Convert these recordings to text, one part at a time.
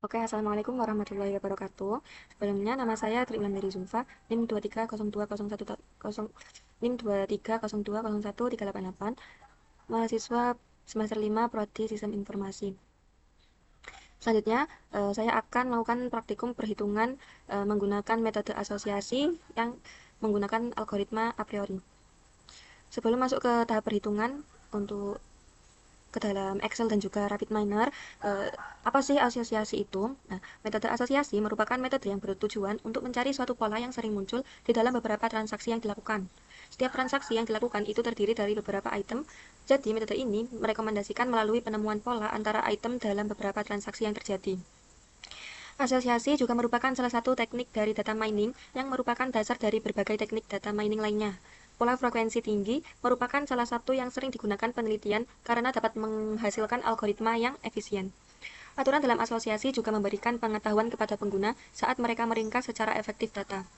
Oke, Assalamualaikum warahmatullahi wabarakatuh. Sebelumnya nama saya Trilandari Zulfa, NIM 230201 NIM 2302013888, mahasiswa semester 5 Prodi Sistem Informasi. Selanjutnya, saya akan melakukan praktikum perhitungan menggunakan metode asosiasi yang menggunakan algoritma a priori. Sebelum masuk ke tahap perhitungan untuk ke dalam Excel dan juga RapidMiner. Eh, apa sih asosiasi itu? Nah, metode asosiasi merupakan metode yang bertujuan untuk mencari suatu pola yang sering muncul di dalam beberapa transaksi yang dilakukan. Setiap transaksi yang dilakukan itu terdiri dari beberapa item. Jadi, metode ini merekomendasikan melalui penemuan pola antara item dalam beberapa transaksi yang terjadi. Asosiasi juga merupakan salah satu teknik dari data mining yang merupakan dasar dari berbagai teknik data mining lainnya. Pola frekuensi tinggi merupakan salah satu yang sering digunakan penelitian karena dapat menghasilkan algoritma yang efisien. Aturan dalam asosiasi juga memberikan pengetahuan kepada pengguna saat mereka meringkas secara efektif data,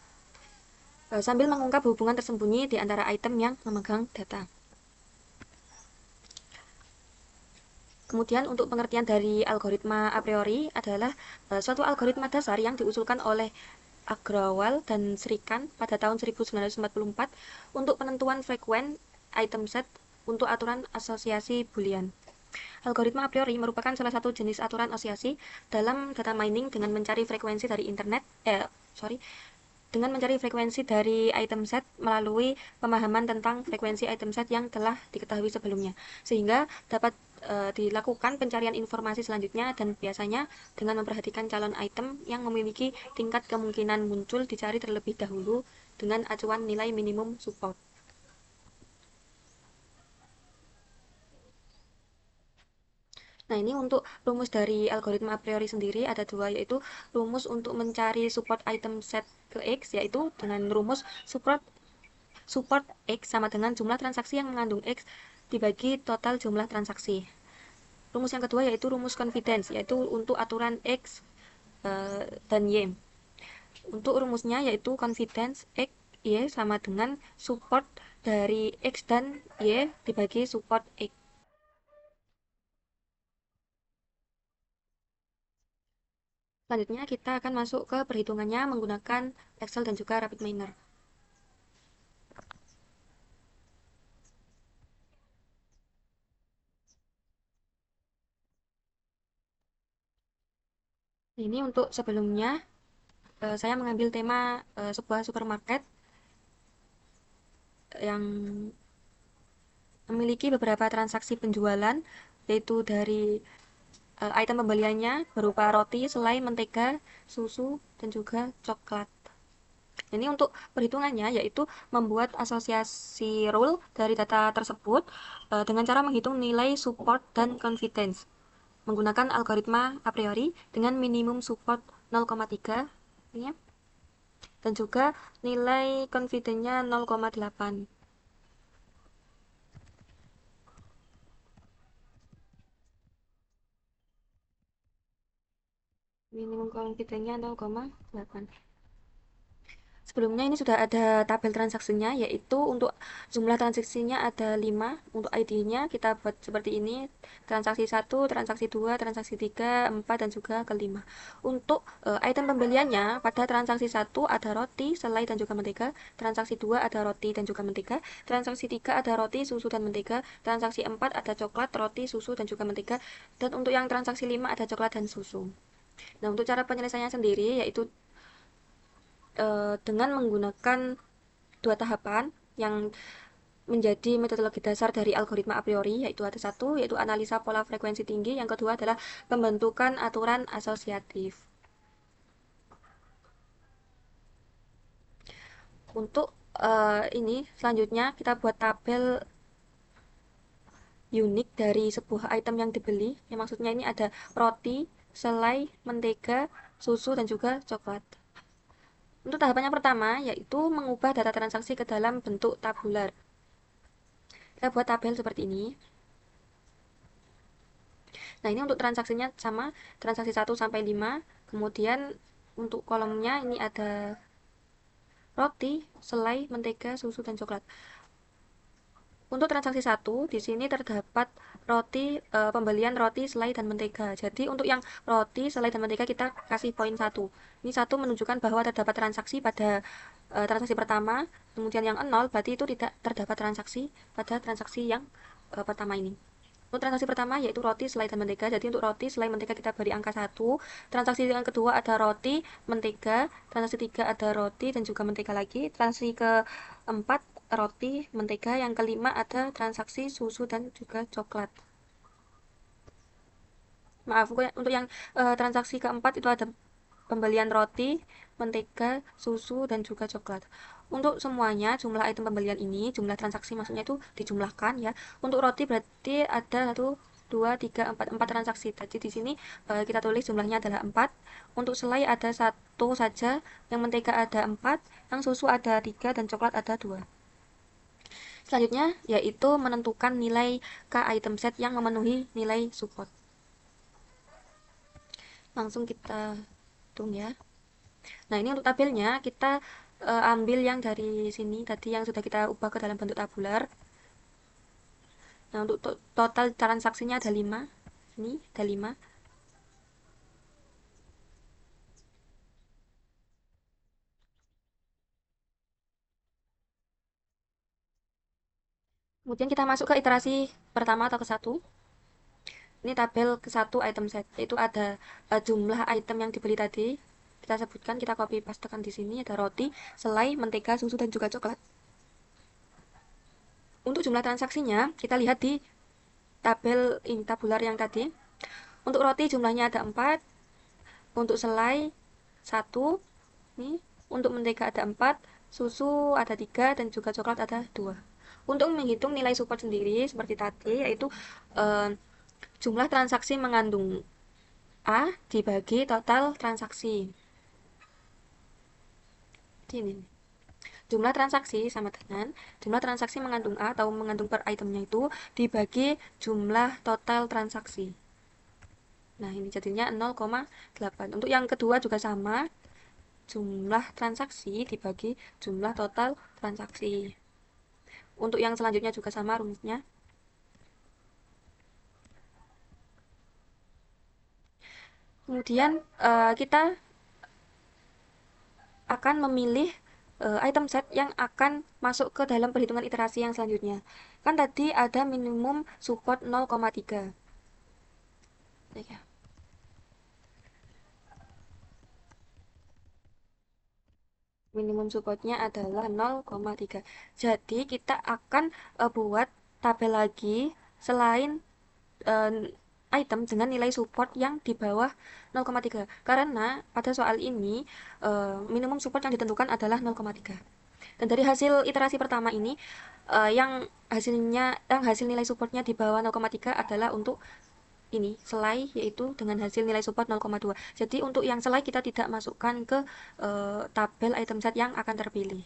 sambil mengungkap hubungan tersembunyi di antara item yang memegang data. Kemudian untuk pengertian dari algoritma a priori adalah suatu algoritma dasar yang diusulkan oleh Agrawal dan Srikan pada tahun 1944 untuk penentuan frekuen item set untuk aturan asosiasi Boolean. Algoritma a priori merupakan salah satu jenis aturan asosiasi dalam data mining dengan mencari frekuensi dari dengan mencari frekuensi dari item set melalui pemahaman tentang frekuensi item set yang telah diketahui sebelumnya, sehingga dapat dilakukan pencarian informasi selanjutnya dan biasanya dengan memperhatikan calon item yang memiliki tingkat kemungkinan muncul dicari terlebih dahulu dengan acuan nilai minimum support. Nah, ini untuk rumus dari algoritma a priori sendiri ada dua, yaitu rumus untuk mencari support item set ke X, yaitu dengan rumus support support X sama dengan jumlah transaksi yang mengandung X dibagi total jumlah transaksi. Rumus yang kedua yaitu rumus confidence, yaitu untuk aturan X dan Y. Untuk rumusnya yaitu confidence X Y sama dengan support dari X dan Y dibagi support X. Selanjutnya kita akan masuk ke perhitungannya menggunakan Excel dan juga RapidMiner. Ini untuk sebelumnya saya mengambil tema sebuah supermarket yang memiliki beberapa transaksi penjualan, yaitu dari item pembeliannya berupa roti, selai, mentega, susu, dan juga coklat. Ini untuk perhitungannya yaitu membuat asosiasi rule dari data tersebut dengan cara menghitung nilai support dan confidence menggunakan algoritma a priori dengan minimum support 0,3 ya, dan juga nilai confidence-nya 0,8. Minimum confidence-nya 0,8. Sebelumnya ini sudah ada tabel transaksinya, yaitu untuk jumlah transaksinya ada 5, untuk ID-nya kita buat seperti ini, transaksi 1, transaksi 2, transaksi 3, 4, dan juga kelima. Untuk item pembeliannya, pada transaksi 1 ada roti, selai, dan juga mentega, transaksi 2 ada roti dan juga mentega, transaksi 3 ada roti, susu, dan mentega, transaksi 4 ada coklat, roti, susu, dan juga mentega, dan untuk yang transaksi 5 ada coklat dan susu. Nah, untuk cara penyelesaiannya sendiri, yaitu dengan menggunakan dua tahapan yang menjadi metodologi dasar dari algoritma a priori, yaitu ada satu yaitu analisa pola frekuensi tinggi, yang kedua adalah pembentukan aturan asosiatif. Untuk ini selanjutnya kita buat tabel unik dari sebuah item yang dibeli, yang maksudnya ini ada roti, selai, mentega, susu, dan juga coklat. Untuk tahapan yang pertama yaitu mengubah data transaksi ke dalam bentuk tabular. Kita buat tabel seperti ini. Nah, ini untuk transaksinya sama, transaksi 1 sampai 5. Kemudian untuk kolomnya ini ada roti, selai, mentega, susu, dan coklat. Untuk transaksi 1 di sini terdapat pembelian roti, selai, dan mentega. Jadi untuk yang roti, selai, dan mentega kita kasih poin 1. Ini 1 menunjukkan bahwa terdapat transaksi pada transaksi pertama, kemudian yang 0 berarti itu tidak terdapat transaksi pada transaksi yang pertama ini. Untuk transaksi pertama yaitu roti, selai, dan mentega. Jadi untuk roti, selai, mentega kita beri angka 1. Transaksi yang kedua ada roti, mentega. Transaksi 3 ada roti dan juga mentega lagi. Transaksi keempat roti, mentega. Yang kelima ada transaksi susu dan juga coklat. Maaf, untuk yang transaksi keempat itu ada pembelian roti, mentega, susu, dan juga coklat. Untuk semuanya, jumlah item pembelian ini, jumlah transaksi maksudnya itu dijumlahkan ya. Untuk roti berarti ada 1, 2, 3, 4 transaksi. Jadi di sini kita tulis jumlahnya adalah 4. Untuk selai ada 1 saja, yang mentega ada 4, yang susu ada 3, dan coklat ada 2. Selanjutnya yaitu menentukan nilai K item set yang memenuhi nilai support. Langsung kita hitung ya. Nah, ini untuk tabelnya kita ambil yang dari sini tadi yang sudah kita ubah ke dalam bentuk tabular. Nah, untuk total transaksinya ada 5. Ini ada 5. Kemudian kita masuk ke iterasi pertama atau ke 1. Ini tabel ke 1 item set. Itu ada jumlah item yang dibeli tadi. Kita sebutkan, kita copy pastekan di sini ada roti, selai, mentega, susu, dan juga coklat. Untuk jumlah transaksinya, kita lihat di tabel ini tabular yang tadi. Untuk roti jumlahnya ada 4, untuk selai 1, nih, untuk mentega ada 4, susu ada 3, dan juga coklat ada 2. Untuk menghitung nilai support sendiri seperti tadi, yaitu eh, jumlah transaksi mengandung A dibagi total transaksi. Ini. Jumlah transaksi sama dengan jumlah transaksi mengandung A atau mengandung per itemnya itu dibagi jumlah total transaksi. Nah, ini jadinya 0,8. Untuk yang kedua juga sama, jumlah transaksi dibagi jumlah total transaksi. Untuk yang selanjutnya juga sama rumusnya. Kemudian kita akan memilih item set yang akan masuk ke dalam perhitungan iterasi yang selanjutnya. Kan tadi ada minimum support 0,3. Ya. Minimum supportnya adalah 0,3. Jadi kita akan buat tabel lagi selain uh, item dengan nilai support yang di bawah 0,3. Karena pada soal ini minimum support yang ditentukan adalah 0,3. Dan dari hasil iterasi pertama ini yang hasil nilai supportnya di bawah 0,3 adalah untuk ini selai, yaitu dengan hasil nilai support 0,2. Jadi untuk yang selai kita tidak masukkan ke tabel item set yang akan terpilih.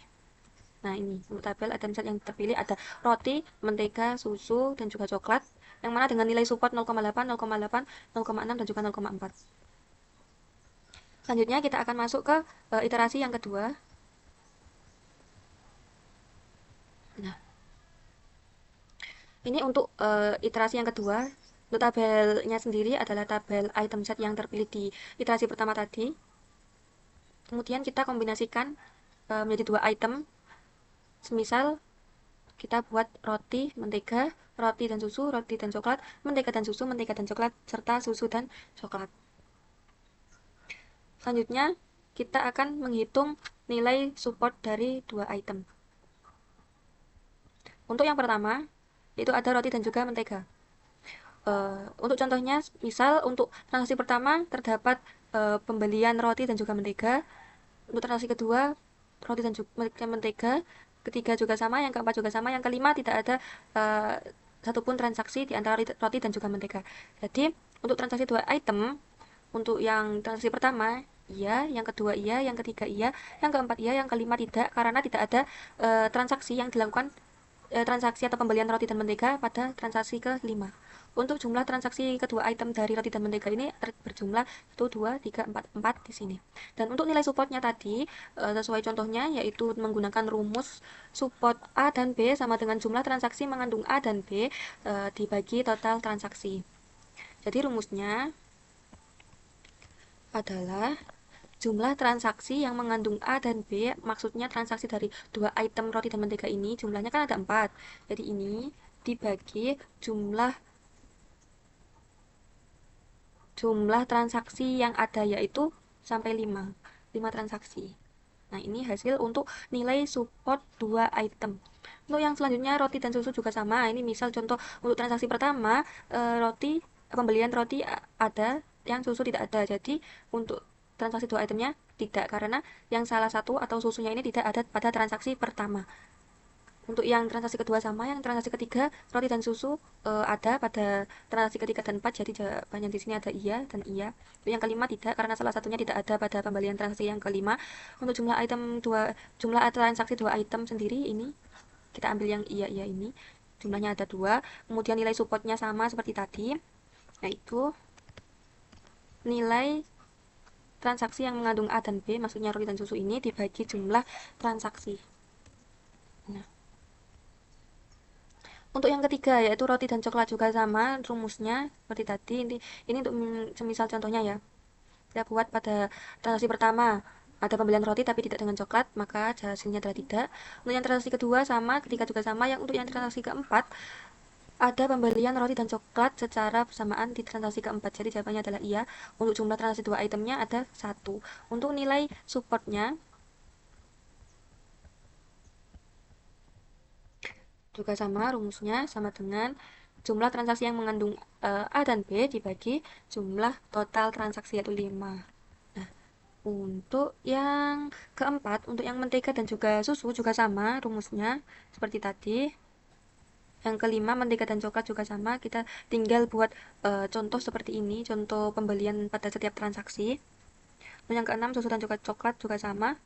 Nah, ini untuk tabel item set yang terpilih ada roti, mentega, susu, dan juga coklat, yang mana dengan nilai support 0,8, 0,8, 0,6, dan juga 0,4. Selanjutnya kita akan masuk ke iterasi yang kedua. Nah, ini untuk iterasi yang kedua. Untuk tabelnya sendiri adalah tabel item set yang terpilih di iterasi pertama tadi. Kemudian kita kombinasikan menjadi 2 item. Semisal kita buat roti, mentega, roti dan susu, roti dan coklat, mentega dan susu, mentega dan coklat, serta susu dan coklat. Selanjutnya, kita akan menghitung nilai support dari 2 item. Untuk yang pertama, itu ada roti dan juga mentega. Untuk contohnya, misal untuk transaksi pertama terdapat pembelian roti dan juga mentega. Untuk transaksi kedua, roti dan juga mentega. Ketiga juga sama, yang keempat juga sama, yang kelima tidak ada satupun transaksi di antara roti dan juga mentega. Jadi untuk transaksi 2 item, untuk yang transaksi pertama iya, yang kedua iya, yang ketiga iya, yang keempat iya, yang kelima tidak, karena tidak ada transaksi yang dilakukan transaksi atau pembelian roti dan mentega pada transaksi ke-5. Untuk jumlah transaksi kedua item dari roti dan mentega ini berjumlah 1, 2, 3, 4, 4 di sini. Dan untuk nilai supportnya tadi, sesuai contohnya, yaitu menggunakan rumus support A dan B sama dengan jumlah transaksi mengandung A dan B dibagi total transaksi. Jadi rumusnya adalah jumlah transaksi yang mengandung A dan B, maksudnya transaksi dari dua item roti dan mentega ini, jumlahnya kan ada 4. Jadi ini dibagi jumlah transaksi yang ada, yaitu sampai 5 transaksi. Nah, ini hasil untuk nilai support 2 item. Untuk yang selanjutnya roti dan susu juga sama. Ini misal contoh untuk transaksi pertama, pembelian roti ada, yang susu tidak ada. Jadi untuk transaksi 2 itemnya tidak, karena yang salah satu atau susunya ini tidak ada pada transaksi pertama. Untuk yang transaksi kedua sama, yang transaksi ketiga roti dan susu ada pada transaksi ketiga dan 4, jadi jawabannya di sini ada iya dan iya. Untuk yang kelima tidak, karena salah satunya tidak ada pada pembelian transaksi yang kelima. Untuk jumlah transaksi 2 item sendiri ini kita ambil yang iya iya ini. Jumlahnya ada 2. Kemudian nilai supportnya sama seperti tadi, yaitu nilai transaksi yang mengandung A dan B, maksudnya roti dan susu ini dibagi jumlah transaksi. Nah, untuk yang ketiga yaitu roti dan coklat juga sama rumusnya seperti tadi. Ini untuk semisal contohnya ya. Kita buat pada transaksi pertama ada pembelian roti tapi tidak dengan coklat, maka hasilnya adalah tidak. Untuk yang transaksi kedua sama, ketiga juga sama. Yang untuk yang transaksi keempat ada pembelian roti dan coklat secara bersamaan di transaksi keempat. Jadi jawabannya adalah iya. Untuk jumlah transaksi 2 itemnya ada 1. Untuk nilai supportnya juga sama rumusnya, sama dengan jumlah transaksi yang mengandung A dan B dibagi jumlah total transaksi, yaitu 5. Nah, untuk yang keempat, untuk yang mentega dan juga susu juga sama rumusnya seperti tadi. Yang kelima, mentega dan coklat juga sama. Kita tinggal buat contoh seperti ini, contoh pembelian pada setiap transaksi. Dan yang keenam, susu dan juga coklat juga sama.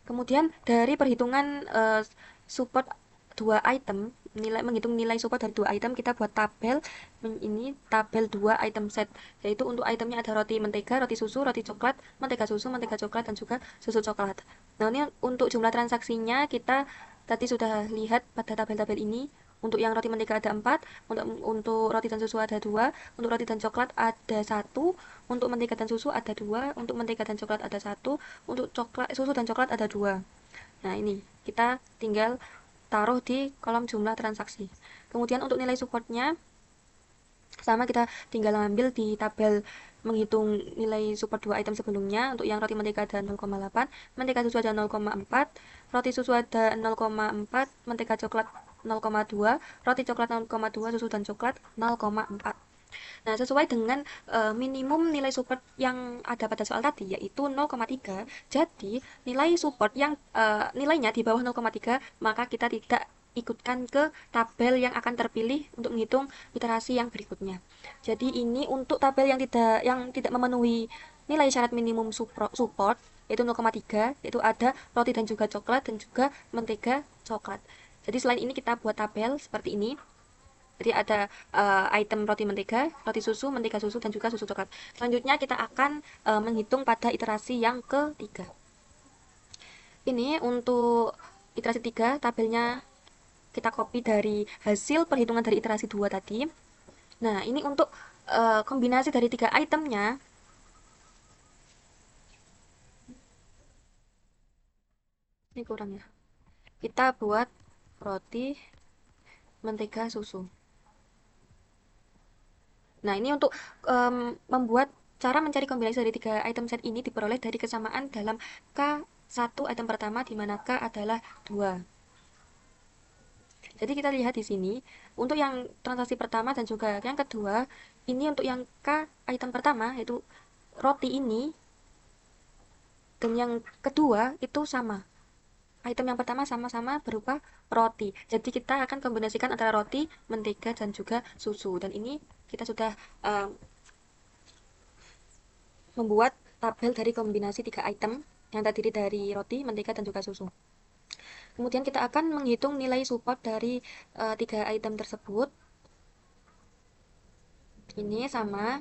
Kemudian dari perhitungan support 2 item, menghitung nilai support dari 2 item, kita buat tabel. Ini tabel 2 item set, yaitu untuk itemnya ada roti mentega, roti susu, roti coklat, mentega susu, mentega coklat, dan juga susu coklat. Nah, ini untuk jumlah transaksinya kita tadi sudah lihat pada tabel-tabel ini. Untuk yang roti mentega ada 4, untuk roti dan susu ada 2, untuk roti dan coklat ada 1, untuk mentega dan susu ada 2, untuk mentega dan coklat ada 1, untuk susu dan coklat ada 2. Nah, ini kita tinggal taruh di kolom jumlah transaksi. Kemudian untuk nilai supportnya sama, kita tinggal ambil di tabel menghitung nilai support 2 item sebelumnya. Untuk yang roti mentega ada 0,8, mentega susu ada 0,4, roti susu ada 0,4, mentega coklat 0,2, roti coklat 0,2, susu dan coklat 0,4. Nah, sesuai dengan minimum nilai support yang ada pada soal tadi, yaitu 0,3. Jadi, nilai support yang nilainya di bawah 0,3, maka kita tidak ikutkan ke tabel yang akan terpilih untuk menghitung iterasi yang berikutnya. Jadi, ini untuk tabel yang tidak memenuhi nilai syarat minimum support, yaitu 0,3, yaitu ada roti dan juga coklat dan juga mentega coklat. Jadi, selain ini kita buat tabel seperti ini. Jadi ada item roti mentega susu, dan juga susu coklat. Selanjutnya kita akan menghitung pada iterasi yang ketiga. Ini untuk iterasi 3, tabelnya kita copy dari hasil perhitungan dari iterasi 2 tadi. Nah, ini untuk kombinasi dari 3 itemnya. Ini kurang ya. Kita buat roti, mentega, susu. Nah, ini untuk membuat cara mencari kombinasi dari 3 item set ini diperoleh dari kesamaan dalam K1 item pertama, di mana K adalah 2. Jadi kita lihat di sini, untuk yang transaksi pertama dan juga yang kedua, ini untuk yang K item pertama, yaitu roti ini, dan yang kedua itu sama. Item yang pertama sama-sama berupa roti. Jadi kita akan kombinasikan antara roti, mentega, dan juga susu. Dan ini kita sudah membuat tabel dari kombinasi 3 item yang terdiri dari roti, mentega, dan juga susu. Kemudian kita akan menghitung nilai support dari tiga item tersebut. Ini sama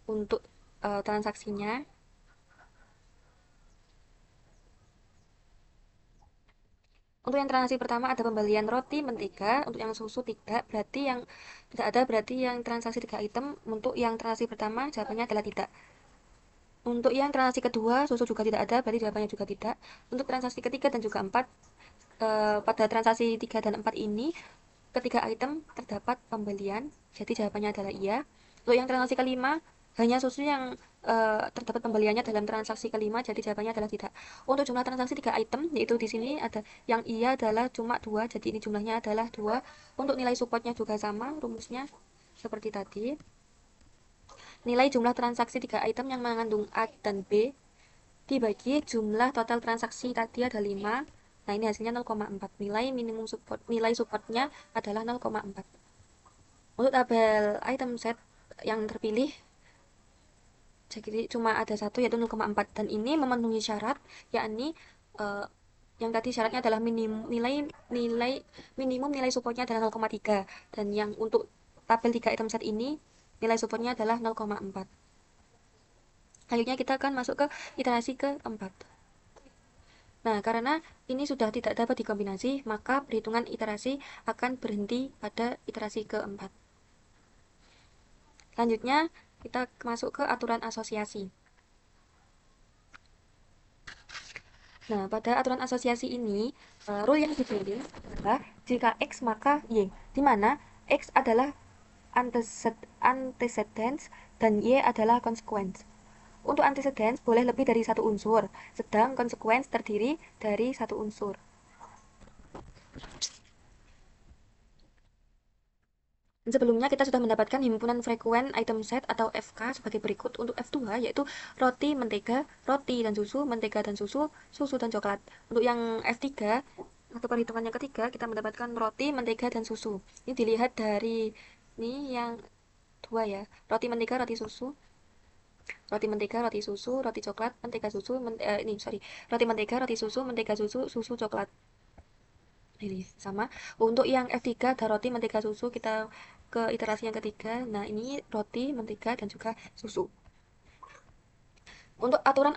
untuk transaksinya. Untuk yang transaksi pertama ada pembelian roti mentega, untuk yang susu tidak, berarti yang tidak ada, berarti yang transaksi tiga item. Untuk yang transaksi pertama jawabannya adalah tidak. Untuk yang transaksi kedua susu juga tidak ada, berarti jawabannya juga tidak. Untuk transaksi ketiga dan juga empat, pada transaksi 3 dan 4 ini ketiga item terdapat pembelian, jadi jawabannya adalah iya. Untuk yang transaksi kelima hanya susu yang terdapat pembeliannya dalam transaksi kelima, jadi jawabannya adalah tidak. Untuk jumlah transaksi tiga item, yaitu di sini ada yang iya adalah cuma dua, jadi ini jumlahnya adalah dua. Untuk nilai supportnya juga sama, rumusnya seperti tadi. Nilai jumlah transaksi tiga item yang mengandung A dan B dibagi jumlah total transaksi tadi ada 5. Nah, ini hasilnya 0,4. Nilai supportnya adalah 0,4. Untuk tabel item set yang terpilih, jadi cuma ada satu yaitu 0,4, dan ini memenuhi syarat, yakni uh, yang tadi syaratnya adalah minimum nilai supportnya adalah 0,3, dan yang untuk tabel 3 item set ini nilai supportnya adalah 0,4. Selanjutnya kita akan masuk ke iterasi keempat. Nah, karena ini sudah tidak dapat dikombinasi, maka perhitungan iterasi akan berhenti pada iterasi keempat. Selanjutnya, kita masuk ke aturan asosiasi. Nah, pada aturan asosiasi ini, rule yang dipilih adalah jika X maka Y, di mana X adalah antecedents dan Y adalah consequence. Untuk antecedents boleh lebih dari satu unsur, sedang consequence terdiri dari satu unsur. Sebelumnya kita sudah mendapatkan himpunan frekuen item set atau FK sebagai berikut. Untuk F2 yaitu roti, mentega, roti dan susu, mentega dan susu, susu dan coklat. Untuk yang F3 atau perhitungannya ketiga kita mendapatkan roti, mentega dan susu. Ini dilihat dari ini yang dua ya, roti, mentega, roti susu, roti mentega, roti susu, roti coklat, mentega susu, roti mentega, roti susu, mentega susu, susu coklat. Ini sama. Untuk yang F3 ada roti, mentega, susu, kita ke iterasi yang ketiga. Nah, ini roti, mentega, dan juga susu. Untuk aturan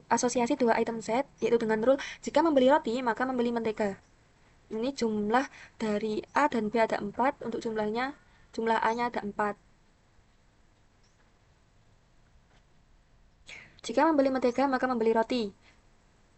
asosiasi dua item set, yaitu dengan rule jika membeli roti, maka membeli mentega. Ini jumlah dari A dan B ada 4, untuk jumlah A-nya ada 4. Jika membeli mentega, maka membeli roti.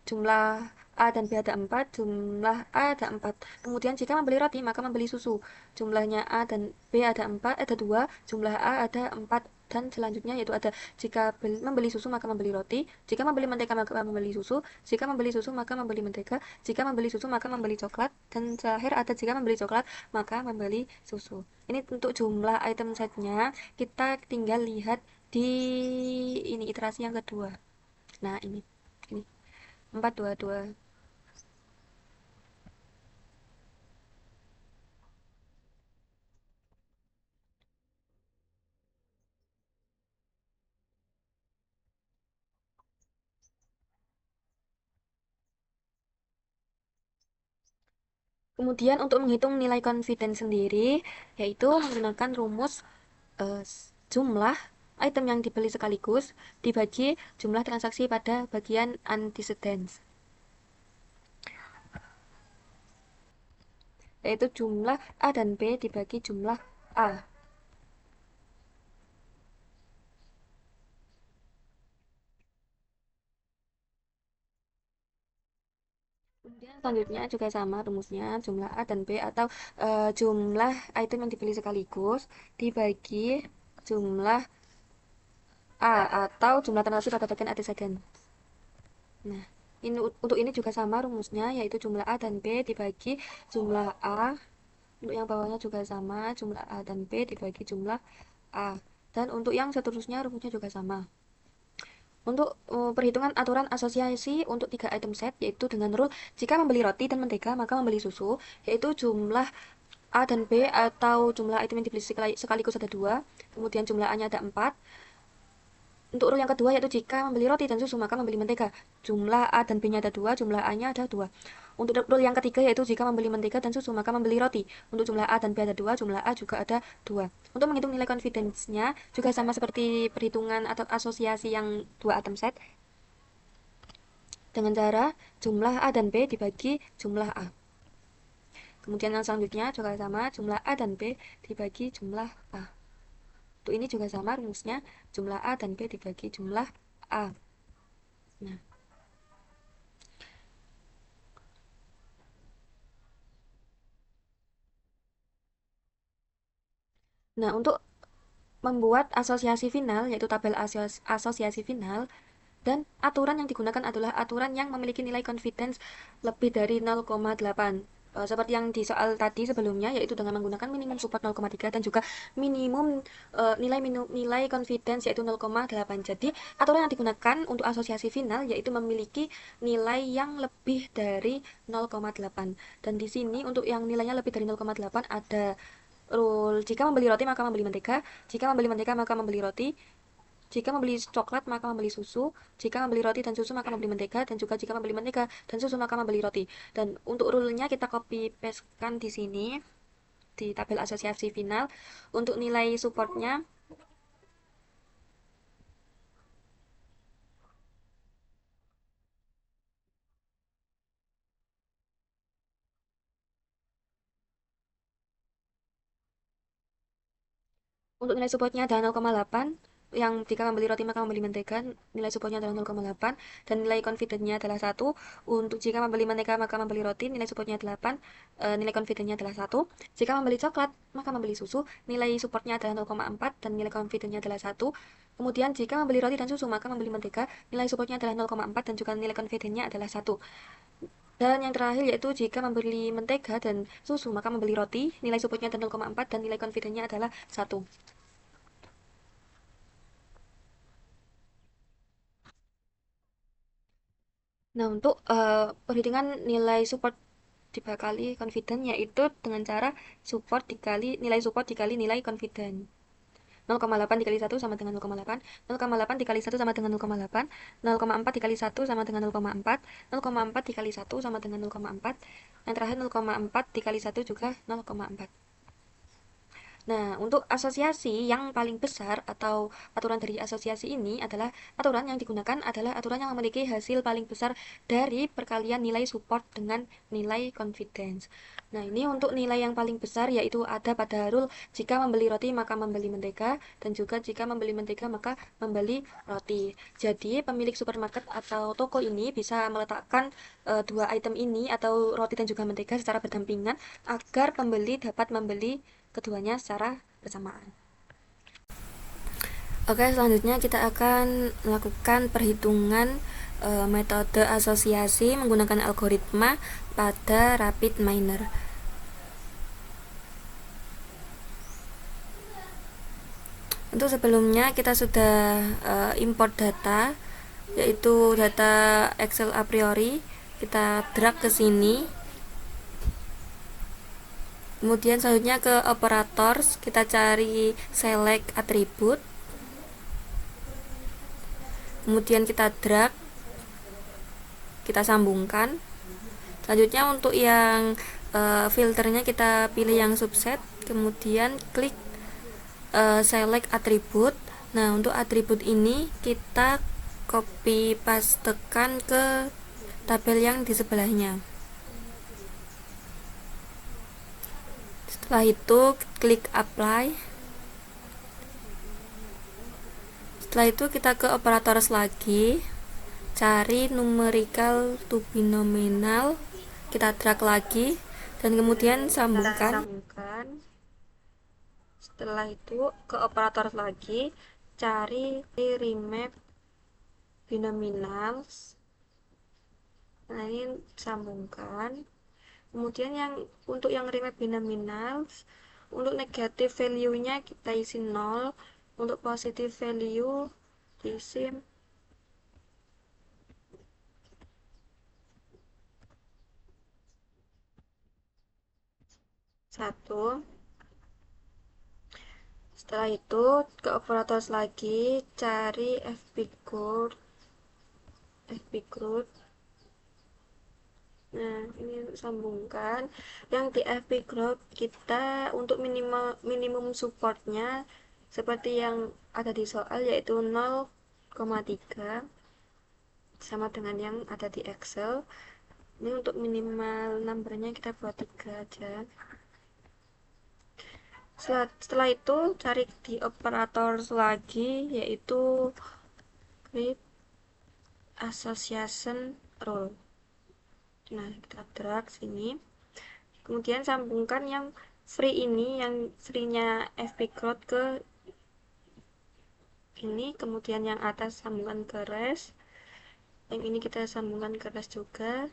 Jumlah A dan B ada 4, jumlah A ada 4. Kemudian jika membeli roti, maka membeli susu. Jumlahnya A dan B ada 4, ada 2, jumlah A ada 4, dan selanjutnya yaitu ada jika membeli susu maka membeli roti, jika membeli mentega maka membeli susu, jika membeli susu maka membeli mentega, jika membeli susu maka membeli coklat, dan terakhir ada jika membeli coklat maka membeli susu. Ini untuk jumlah item setnya, kita tinggal lihat di ini iterasi yang kedua. Nah, ini 422. Kemudian untuk menghitung nilai confidence sendiri, yaitu menggunakan rumus jumlah item yang dibeli sekaligus dibagi jumlah transaksi pada bagian antecedents, yaitu jumlah A dan B dibagi jumlah A. Kemudian selanjutnya juga sama rumusnya, jumlah A dan B atau jumlah item yang dibeli sekaligus dibagi jumlah A atau jumlah transaksi pada bagian antecedent. Nah, untuk ini juga sama rumusnya, yaitu jumlah A dan B dibagi jumlah A. Untuk yang bawahnya juga sama, jumlah A dan B dibagi jumlah A. Dan untuk yang seterusnya rumusnya juga sama. Untuk perhitungan aturan asosiasi untuk tiga item set, yaitu dengan rule jika membeli roti dan mentega maka membeli susu, yaitu jumlah A dan B atau jumlah item yang dibeli sekaligus ada 2, kemudian jumlah A nya ada 4, Untuk rule yang kedua yaitu jika membeli roti dan susu maka membeli mentega. Jumlah A dan B-nya ada 2, jumlah A-nya ada 2. Untuk rule yang ketiga yaitu jika membeli mentega dan susu maka membeli roti. Untuk jumlah A dan B ada 2, jumlah A juga ada 2. Untuk menghitung nilai confidence-nya juga sama seperti perhitungan atau asosiasi yang 2 item set dengan cara jumlah A dan B dibagi jumlah A. Kemudian yang selanjutnya juga sama, jumlah A dan B dibagi jumlah A. Untuk ini juga sama rumusnya, jumlah A dan B dibagi jumlah A. Nah, untuk membuat asosiasi final, yaitu tabel asosiasi final, dan aturan yang digunakan adalah aturan yang memiliki nilai confidence lebih dari 0,8. Seperti yang di soal tadi sebelumnya, yaitu dengan menggunakan minimum support 0,3 dan juga minimum nilai confidence yaitu 0,8. Jadi aturan yang digunakan untuk asosiasi final yaitu memiliki nilai yang lebih dari 0,8. Dan di sini untuk yang nilainya lebih dari 0,8 ada rule jika membeli roti maka membeli mentega, jika membeli mentega maka membeli roti, jika membeli coklat maka membeli susu, jika membeli roti dan susu maka membeli mentega, dan juga jika membeli mentega dan susu maka membeli roti. Dan untuk rule-nya kita copy paste-kan di sini di tabel asosiasi final. Untuk nilai supportnya, untuk nilai supportnya adalah 0,8. Yang jika membeli roti maka membeli mentega, nilai supportnya adalah 0,8 dan nilai confidence-nya adalah 1. Untuk jika membeli mentega maka membeli roti, nilai supportnya 8, nilai confidence-nya adalah 1. Jika membeli coklat maka membeli susu, nilai supportnya adalah 0,4 dan nilai confidence-nya adalah 1. Kemudian jika membeli roti dan susu maka membeli mentega, nilai supportnya adalah 0,4 dan juga nilai confidence-nya adalah 1. Dan yang terakhir yaitu jika membeli mentega dan susu maka membeli roti, nilai supportnya adalah 0,4 dan nilai confidence-nya adalah 1. Nah, untuk perhitungan nilai support dibekali confident yaitu dengan cara support dikali nilai support dikali nilai confident. 0,8 dikali 1 sama dengan 0,8, 0,8 dikali 1 sama dengan 0,8, 0,4 dikali 1 sama dengan 0,4, 0,4 dikali 1 sama dengan 0,4, yang terakhir 0,4 dikali 1 juga 0,4. Nah, untuk asosiasi yang paling besar atau aturan dari asosiasi ini adalah aturan yang digunakan adalah aturan yang memiliki hasil paling besar dari perkalian nilai support dengan nilai confidence. Nah, ini untuk nilai yang paling besar yaitu ada pada rule jika membeli roti maka membeli mentega dan juga jika membeli mentega maka membeli roti. Jadi, pemilik supermarket atau toko ini bisa meletakkan dua item ini atau roti dan juga mentega secara berdampingan agar pembeli dapat membeli keduanya secara bersamaan. Oke, selanjutnya kita akan melakukan perhitungan metode asosiasi menggunakan algoritma pada rapid miner. Untuk sebelumnya kita sudah import data, yaitu data Excel a priori. Kita drag ke sini. Kemudian selanjutnya ke operators, kita cari select attribute. Kemudian kita drag, kita sambungkan. Selanjutnya untuk yang filternya kita pilih yang subset, kemudian klik select attribute. Nah, untuk atribut ini kita copy pastekan ke tabel yang di sebelahnya. Setelah itu klik apply. Setelah itu kita ke operators lagi, cari numerical to binomial, kita drag lagi dan kemudian sambungkan. Setelah itu ke operator lagi, cari remap binomials. Nah, ini sambungkan. Kemudian yang untuk yang remap binomials, untuk negatif value-nya kita isi 0, untuk positif value diisi 1. Setelah itu ke operator lagi, cari FP Group. Nah, ini sambungkan. Yang di FP Group kita untuk minimum supportnya seperti yang ada di soal, yaitu 0,3, sama dengan yang ada di Excel. Ini untuk minimal numbernya kita buat 3 aja. Setelah itu cari di operator lagi, yaitu Group Association Rule. Nah, kita drag sini. Kemudian sambungkan yang free ini, yang free-nya FP Crowd ke ini. Kemudian yang atas sambungkan ke rest. Yang ini kita sambungkan ke rest juga.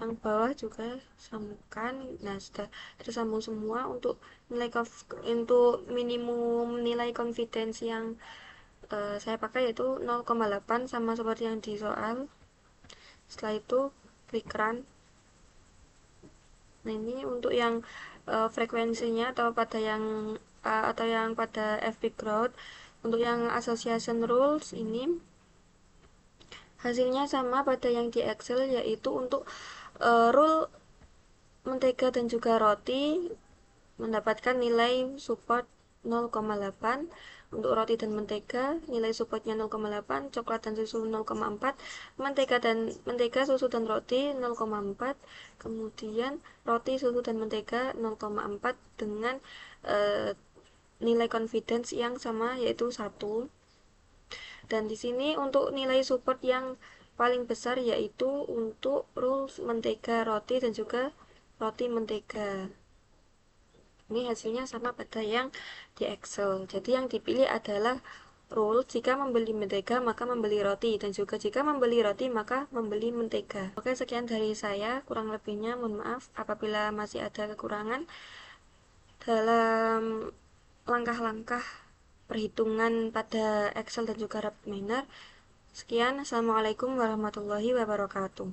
Yang bawah juga sambungkan. Nah, sudah tersambung semua. Untuk minimum nilai confidence yang saya pakai yaitu 0,8, sama seperti yang di soal. Setelah itu klik run. Nah, ini untuk yang frekuensinya atau yang pada FP Crowd. Untuk yang association rules ini hasilnya sama pada yang di Excel, yaitu untuk rule mentega dan juga roti mendapatkan nilai support 0,8. Untuk roti dan mentega nilai supportnya 0,8, coklat dan susu 0,4, mentega, susu dan roti 0,4, kemudian roti, susu dan mentega 0,4 dengan nilai confidence yang sama yaitu 1. Dan di sini untuk nilai support yang paling besar yaitu untuk rules mentega roti dan juga roti mentega. Ini hasilnya sama pada yang di Excel. Jadi yang dipilih adalah rule jika membeli mentega maka membeli roti, dan juga jika membeli roti maka membeli mentega. Oke, sekian dari saya. Kurang lebihnya mohon maaf apabila masih ada kekurangan dalam langkah-langkah perhitungan pada Excel dan juga rapid manner. Sekian, assalamualaikum warahmatullahi wabarakatuh.